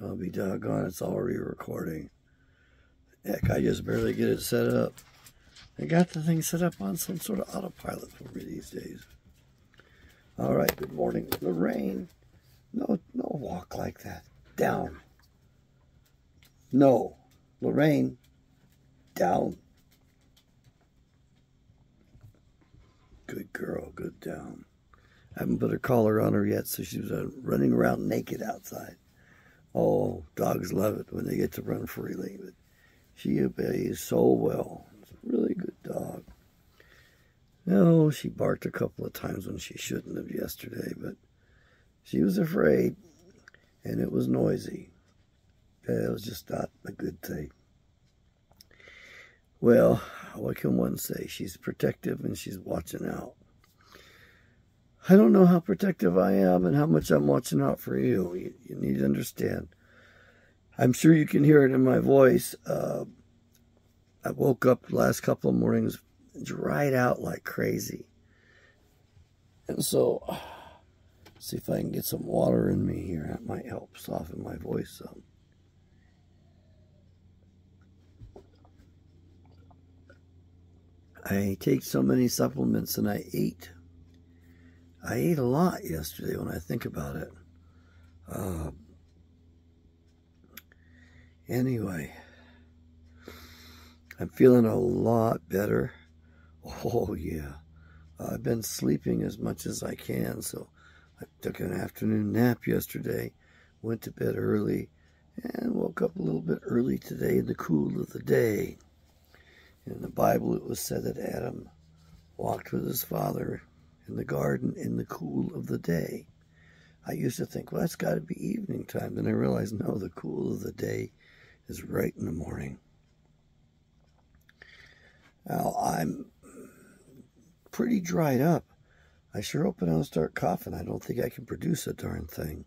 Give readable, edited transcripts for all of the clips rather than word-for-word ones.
I'll be doggone, it's already recording. Heck, I just barely get it set up. I got the thing set up on some sort of autopilot for me these days. All right, good morning, Lorraine. No walk like that. Down. No, Lorraine, down. Good girl, good down. I haven't put a collar on her yet, so she was running around naked outside. Oh, dogs love it when they get to run freely, but she obeys so well. It's a really good dog. No, she barked a couple of times when she shouldn't have yesterday, but she was afraid, and it was noisy. It was just not a good thing. Well, what can one say? She's protective and she's watching out. I don't know how protective I am and how much I'm watching out for you. You need to understand. I'm sure you can hear it in my voice. I woke up the last couple of mornings dried out like crazy. And so, see if I can get some water in me here. That might help soften my voice some. I take so many supplements and I ate a lot yesterday when I think about it. Anyway, I'm feeling a lot better. Oh, yeah. I've been sleeping as much as I can, so I took an afternoon nap yesterday, went to bed early, and woke up a little bit early today in the cool of the day. In the Bible, it was said that Adam walked with his father in the garden in the cool of the day. I used to think, well, that's got to be evening time. Then I realized, no, the cool of the day is right in the morning. Now, I'm pretty dried up. I sure hope I don't start coughing. I don't think I can produce a darn thing.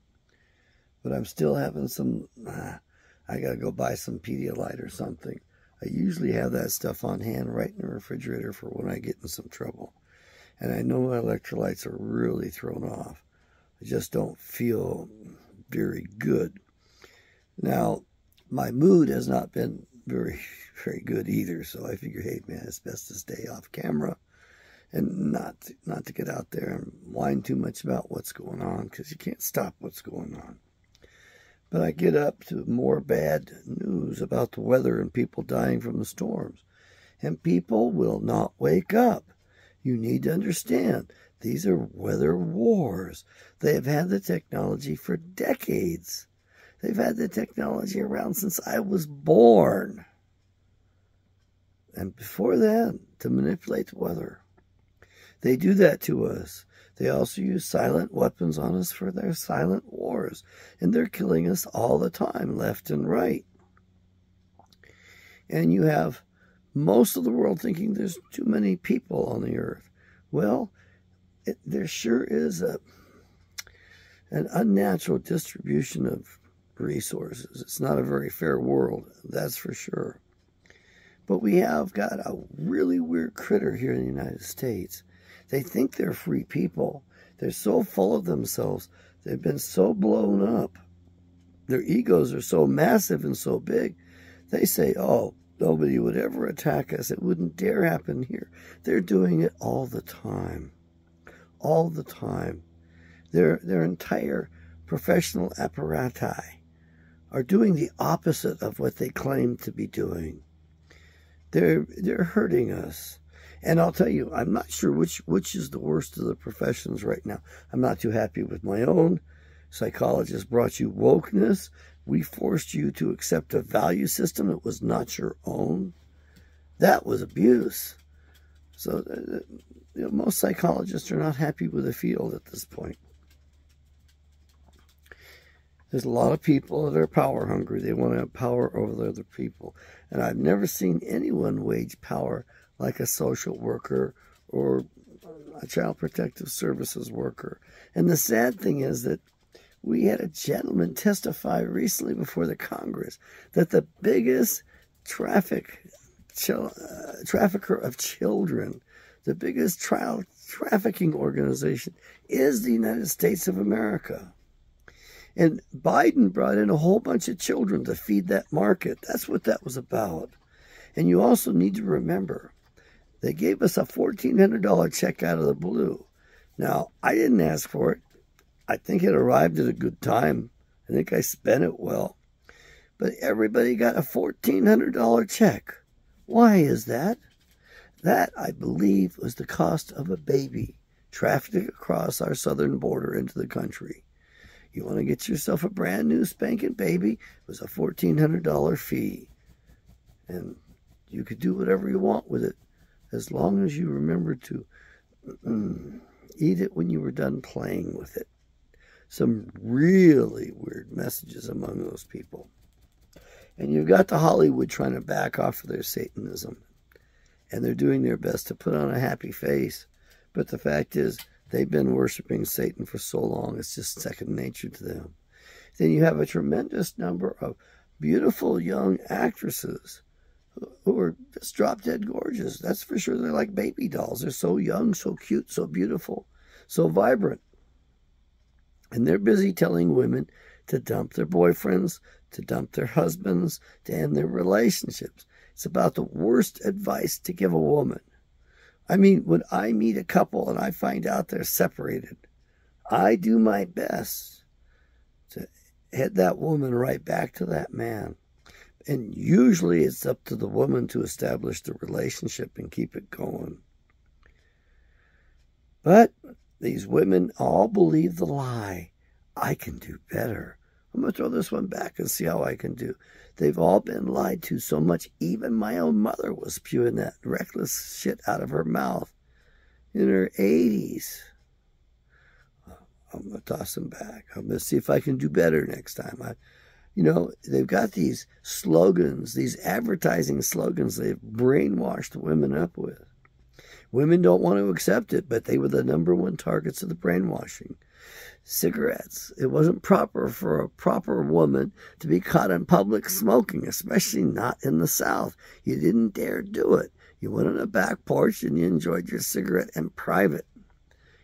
But I'm still having some, I got to go buy some Pedialyte or something. I usually have that stuff on hand right in the refrigerator for when I get in some trouble. And I know my electrolytes are really thrown off. I just don't feel very good. Now, my mood has not been very good either. So I figure, hey, man, it's best to stay off camera and not to get out there and whine too much about what's going on, because you can't stop what's going on. But I get up to more bad news about the weather and people dying from the storms. And people will not wake up. You need to understand, these are weather wars. They have had the technology for decades. They've had the technology around since I was born. And before then, to manipulate the weather. They do that to us. They also use silent weapons on us for their silent wars. And they're killing us all the time, left and right. And you have most of the world thinking there's too many people on the earth. Well, there sure is an unnatural distribution of resources. It's not a very fair world, that's for sure. But we have got a really weird critter here in the United States. They think they're free people. They're so full of themselves. They've been so blown up. Their egos are so massive and so big. They say, oh, nobody would ever attack us. It wouldn't dare happen here. They're doing it all the time. All the time. Their entire professional apparati are doing the opposite of what they claim to be doing. They're hurting us. And I'll tell you, I'm not sure which is the worst of the professions right now. I'm not too happy with my own. Psychologists brought you wokeness. We forced you to accept a value system that was not your own. That was abuse. So most psychologists are not happy with the field at this point. There's a lot of people that are power hungry. They want to have power over other people. And I've never seen anyone wage power like a social worker or a child protective services worker. And the sad thing is that we had a gentleman testify recently before the Congress that the biggest trafficker of children, the biggest child trafficking organization is the United States of America. And Biden brought in a whole bunch of children to feed that market. That's what that was about. And you also need to remember, they gave us a $1,400 check out of the blue. Now, I didn't ask for it. I think it arrived at a good time. I think I spent it well. But everybody got a $1,400 check. Why is that? That, I believe, was the cost of a baby trafficked across our southern border into the country. You want to get yourself a brand new spanking baby, it was a $1,400 fee. And you could do whatever you want with it, as long as you remember to eat it when you were done playing with it. Some really weird messages among those people. And you've got the Hollywood trying to back off of their Satanism. And they're doing their best to put on a happy face. But the fact is, they've been worshiping Satan for so long, it's just second nature to them. Then you have a tremendous number of beautiful young actresses who are just drop-dead gorgeous. That's for sure. They're like baby dolls. They're so young, so cute, so beautiful, so vibrant. And they're busy telling women to dump their boyfriends, to dump their husbands, to end their relationships. It's about the worst advice to give a woman. I mean, when I meet a couple and I find out they're separated, I do my best to head that woman right back to that man. And usually it's up to the woman to establish the relationship and keep it going. But these women all believe the lie. I can do better. I'm going to throw this one back and see how I can do. They've all been lied to so much. Even my own mother was spewing that reckless shit out of her mouth in her 80s. I'm going to toss them back. I'm going to see if I can do better next time. You know, they've got these slogans, these advertising slogans they've brainwashed women up with. Women don't want to accept it, but they were the #1 targets of the brainwashing. Cigarettes. It wasn't proper for a proper woman to be caught in public smoking, especially not in the South. You didn't dare do it. You went on a back porch and you enjoyed your cigarette in private.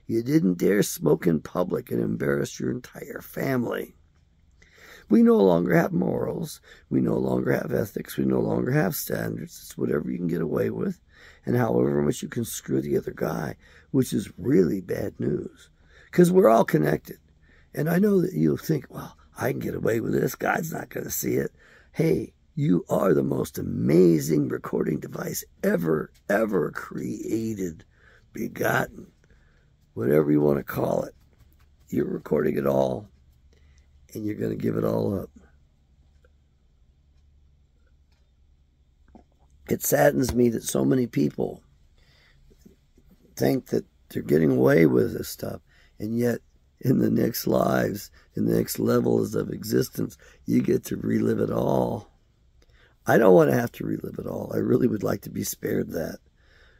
You didn't dare smoke in public and embarrass your entire family. We no longer have morals. We no longer have ethics. We no longer have standards. It's whatever you can get away with and however much you can screw the other guy, which is really bad news. Because we're all connected. And I know that you'll think, well, I can get away with this. God's not going to see it. Hey, you are the most amazing recording device ever created, begotten, whatever you want to call it. You're recording it all, and you're going to give it all up. It saddens me that so many people think that they're getting away with this stuff. And yet, in the next lives, in the next levels of existence, you get to relive it all. I don't want to have to relive it all. I really would like to be spared that.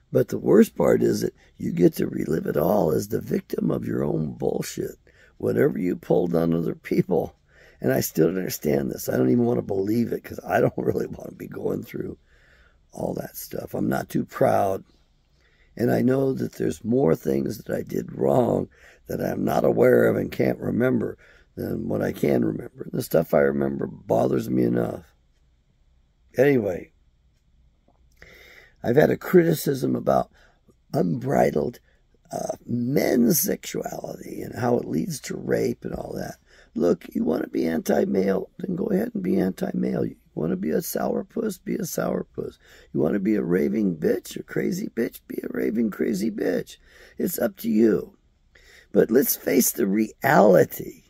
But the worst part is that you get to relive it all as the victim of your own bullshit. Whatever you pulled on other people. And I still don't understand this. I don't even want to believe it because I don't really want to be going through all that stuff. I'm not too proud. And I know that there's more things that I did wrong that I'm not aware of and can't remember than what I can remember. The stuff I remember bothers me enough. Anyway, I've had a criticism about unbridled men's sexuality and how it leads to rape and all that. Look, you want to be anti-male, then go ahead and be anti-male. You want to be a sourpuss, be a sourpuss. You want to be a raving bitch, a crazy bitch, be a raving crazy bitch. It's up to you. But let's face the reality.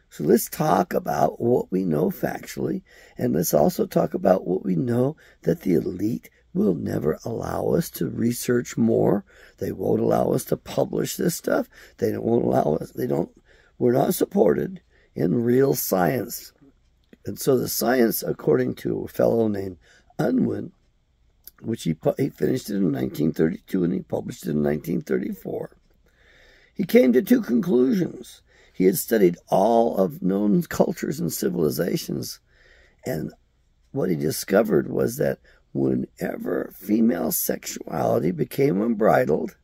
So let's talk about what we know factually, and let's also talk about what we know that the elite will never allow us to research more. They won't allow us to publish this stuff. They won't allow us. We're not supported in real science. And so the science, according to a fellow named Unwin, which he finished it in 1932 and he published it in 1934, he came to two conclusions. He had studied all of known cultures and civilizations, and what he discovered was that whenever female sexuality became unbridled,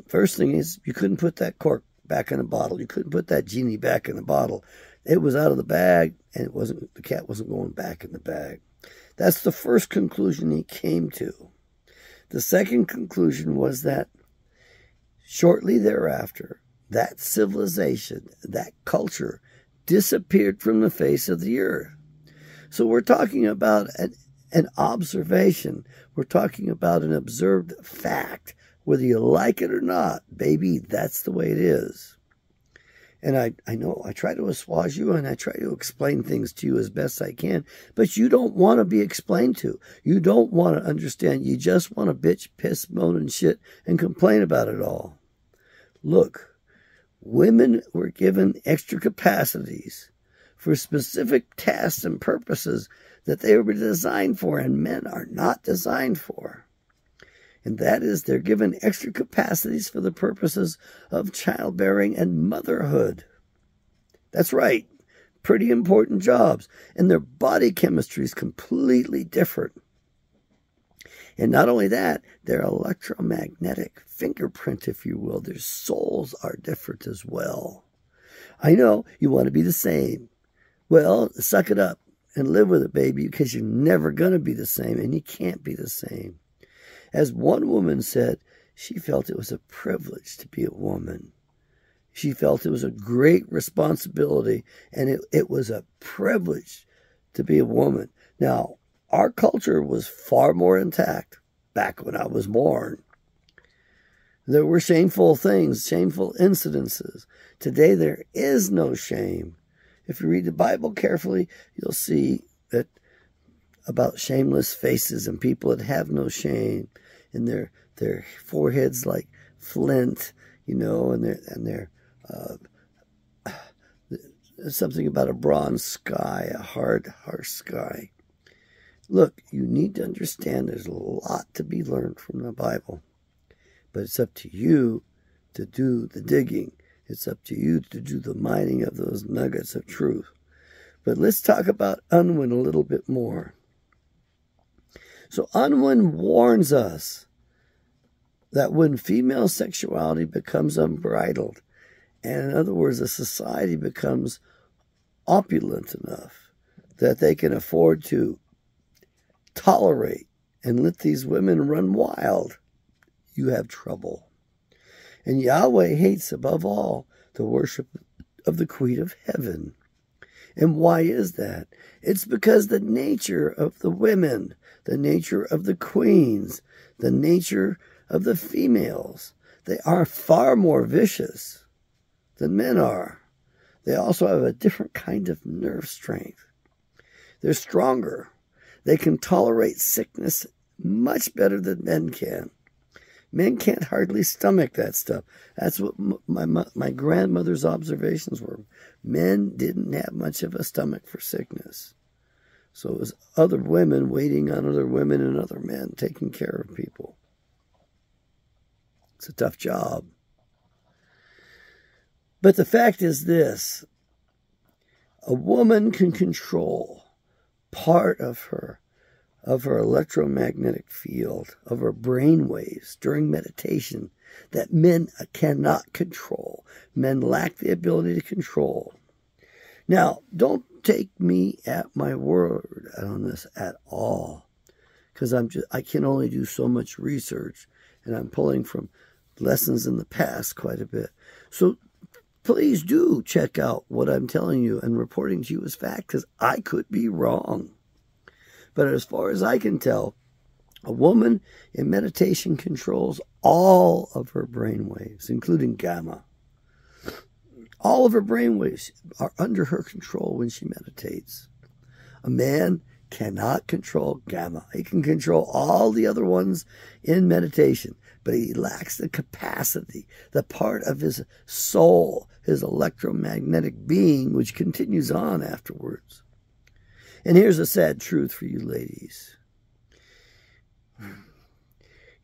first thing is, you couldn't put that cork back in the bottle. You couldn't put that genie back in the bottle. It was out of the bag, and the cat wasn't going back in the bag. That's the first conclusion he came to. The second conclusion was that shortly thereafter, that civilization, that culture, disappeared from the face of the earth. So we're talking about an observation. We're talking about an observed fact. Whether you like it or not, baby, that's the way it is. And I know I try to assuage you and I try to explain things to you as best I can, but you don't want to be explained to. You don't want to understand. You just want to bitch, piss, moan, and shit and complain about it all. Look, women were given extra capacities for specific tasks and purposes that they were designed for, and men are not designed for. And that is, they're given extra capacities for the purposes of childbearing and motherhood. That's right. Pretty important jobs. And their body chemistry is completely different. And not only that, their electromagnetic fingerprint, if you will, their souls are different as well. I know you want to be the same. Well, suck it up and live with it, baby, because you're never going to be the same, and you can't be the same. As one woman said, she felt it was a privilege to be a woman. She felt it was a great responsibility, and it was a privilege to be a woman. Now, our culture was far more intact back when I was born. There were shameful things, shameful incidences. Today, there is no shame. If you read the Bible carefully, you'll see that about shameless faces and people that have no shame, and their foreheads like flint, you know, and their something about a bronze sky, a hard, harsh sky. Look, you need to understand there's a lot to be learned from the Bible, but it's up to you to do the digging. It's up to you to do the mining of those nuggets of truth. But let's talk about Unwin a little bit more. So Unwin warns us that when female sexuality becomes unbridled, and in other words, a society becomes opulent enough that they can afford to tolerate and let these women run wild, you have trouble. And Yahweh hates above all the worship of the Queen of Heaven. And why is that? It's because the nature of the women, the nature of the queens, the nature of the females, they are far more vicious than men are. They also have a different kind of nerve strength. They're stronger. They can tolerate sickness much better than men can. Men can't hardly stomach that stuff. That's what my grandmother's observations were. Men didn't have much of a stomach for sickness. So it was other women waiting on other women and other men taking care of people. It's a tough job. But the fact is this. A woman can control part of her electromagnetic field, of her brain waves during meditation that men cannot control. Men lack the ability to control. Now, don't take me at my word on this at all, because I can only do so much research, and I'm pulling from lessons in the past quite a bit. So please do check out what I'm telling you and reporting to you as fact, because I could be wrong. But as far as I can tell, a woman in meditation controls all of her brain waves, including gamma. All of her brain waves are under her control when she meditates. A man cannot control gamma. He can control all the other ones in meditation, but he lacks the capacity, the part of his soul, his electromagnetic being, which continues on afterwards. And here's a sad truth for you ladies.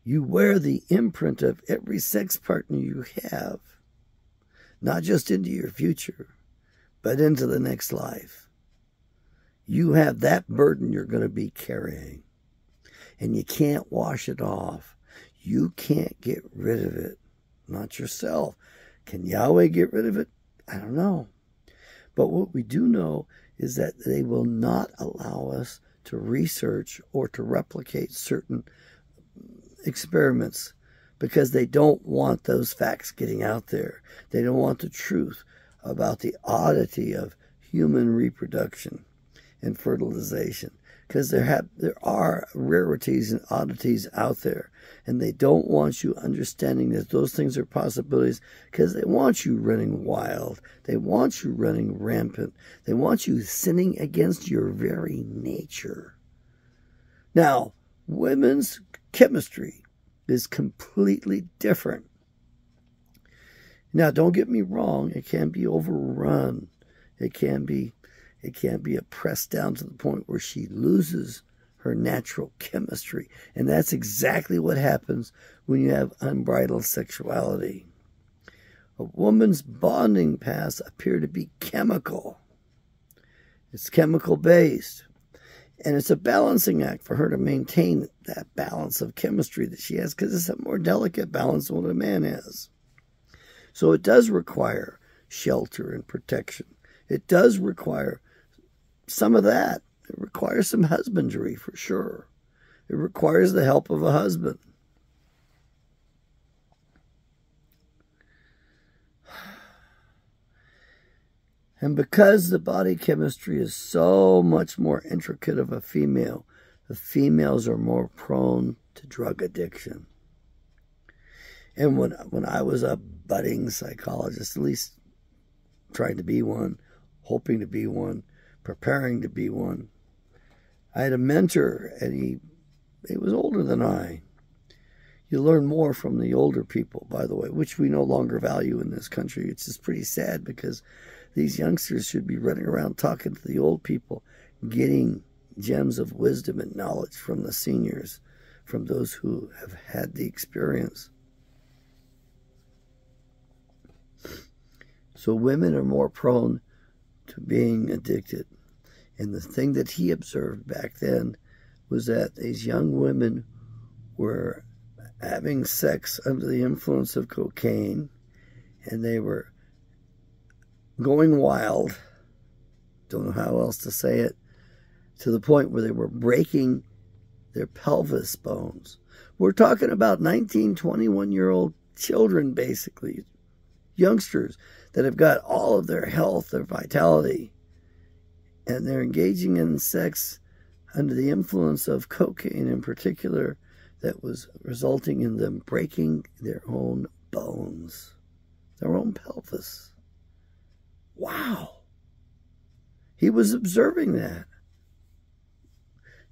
You wear the imprint of every sex partner you have, not just into your future, but into the next life. You have that burden you're going to be carrying, and you can't wash it off. You can't get rid of it, not yourself, Can Yahweh get rid of it? I don't know. But what we do know is that they will not allow us to research or to replicate certain experiments because they don't want those facts getting out there. They don't want the truth about the oddity of human reproduction and fertilization, because there are rarities and oddities out there, and they don't want you understanding that those things are possibilities, because they want you running wild. They want you running rampant. They want you sinning against your very nature. Now, women's chemistry is completely different. Now, don't get me wrong. It can be overrun. It can be oppressed down to the point where she loses her natural chemistry. And that's exactly what happens when you have unbridled sexuality. A woman's bonding paths appear to be chemical. It's chemical based. And it's a balancing act for her to maintain that balance of chemistry that she has, because it's a more delicate balance than what a man has. So it does require shelter and protection. It does require some of that. It requires some husbandry for sure. It requires the help of a husband. And because the body chemistry is so much more intricate of a female, the females are more prone to drug addiction. And when I was a budding psychologist, at least trying to be one, hoping to be one, preparing to be one, I had a mentor, and he was older than I. You learn more from the older people, by the way, which we no longer value in this country. It's just pretty sad, because these youngsters should be running around talking to the old people, getting gems of wisdom and knowledge from the seniors, from those who have had the experience. So women are more prone to being addicted. And the thing that he observed back then was that these young women were having sex under the influence of cocaine, and they were going wild, don't know how else to say it, to the point where they were breaking their pelvis bones. We're talking about 19, 21-year-old children, basically, youngsters that have got all of their health, their vitality, and they're engaging in sex under the influence of cocaine in particular, that was resulting in them breaking their own bones, their own pelvis. Wow. He was observing that.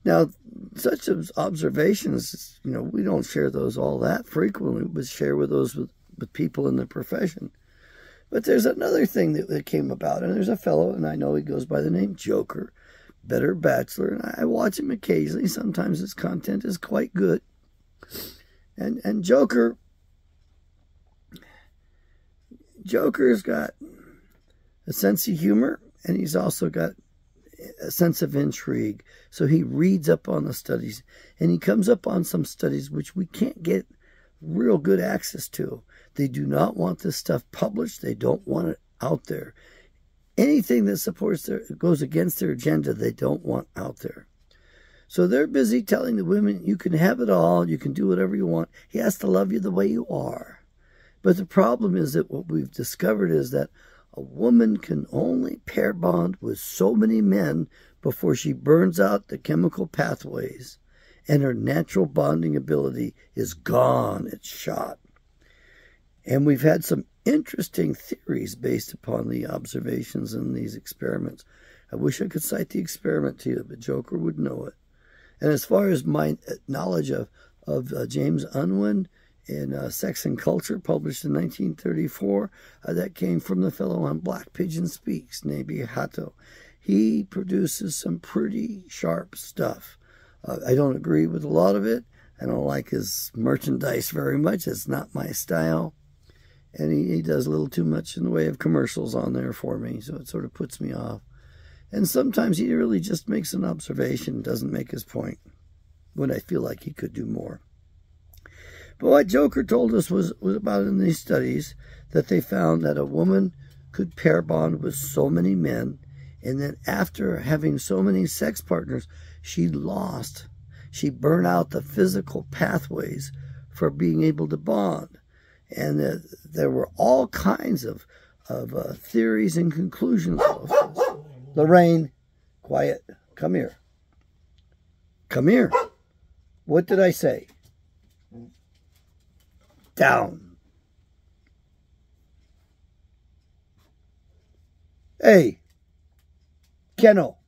Now, such observations, we don't share those all that frequently. We share with those with people in the profession. But there's another thing that came about, and there's a fellow, and I know he goes by the name Joker, Better Bachelor, and I watch him occasionally. Sometimes his content is quite good. And Joker's got a sense of humor, and he's also got a sense of intrigue. So he reads up on the studies, and he comes up on some studies which we can't get real good access to. They do not want this stuff published. They don't want it out there. Anything that goes against their agenda, they don't want out there. So they're busy telling the women, you can have it all, you can do whatever you want. He has to love you the way you are. But the problem is that what we've discovered is that a woman can only pair bond with so many men before she burns out the chemical pathways, and her natural bonding ability is gone. It's shot. And we've had some interesting theories based upon the observations in these experiments. I wish I could cite the experiment to you, but Joker would know it. And as far as my knowledge of James Unwin in Sex and Culture, published in 1934, that came from the fellow on Black Pigeon Speaks, Nebi Hato. He produces some pretty sharp stuff. I don't agree with a lot of it. I don't like his merchandise very much. It's not my style. And he does a little too much in the way of commercials on there for me, so it sort of puts me off. And sometimes he really just makes an observation, doesn't make his point, when I feel like he could do more. But what Joker told us was about in these studies that they found that a woman could pair bond with so many men, and then after having so many sex partners, she burned out the physical pathways for being able to bond. And there were all kinds of theories and conclusions of this. Lorraine, quiet. Come here. Come here. What did I say? Down. Hey, Kennel.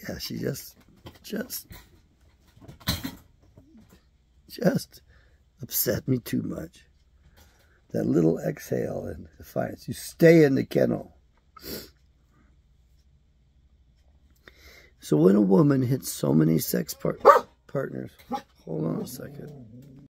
Yeah, she just upset me too much. That little exhale and defiance. You stay in the kennel. So when a woman hits so many sex partners, hold on a second.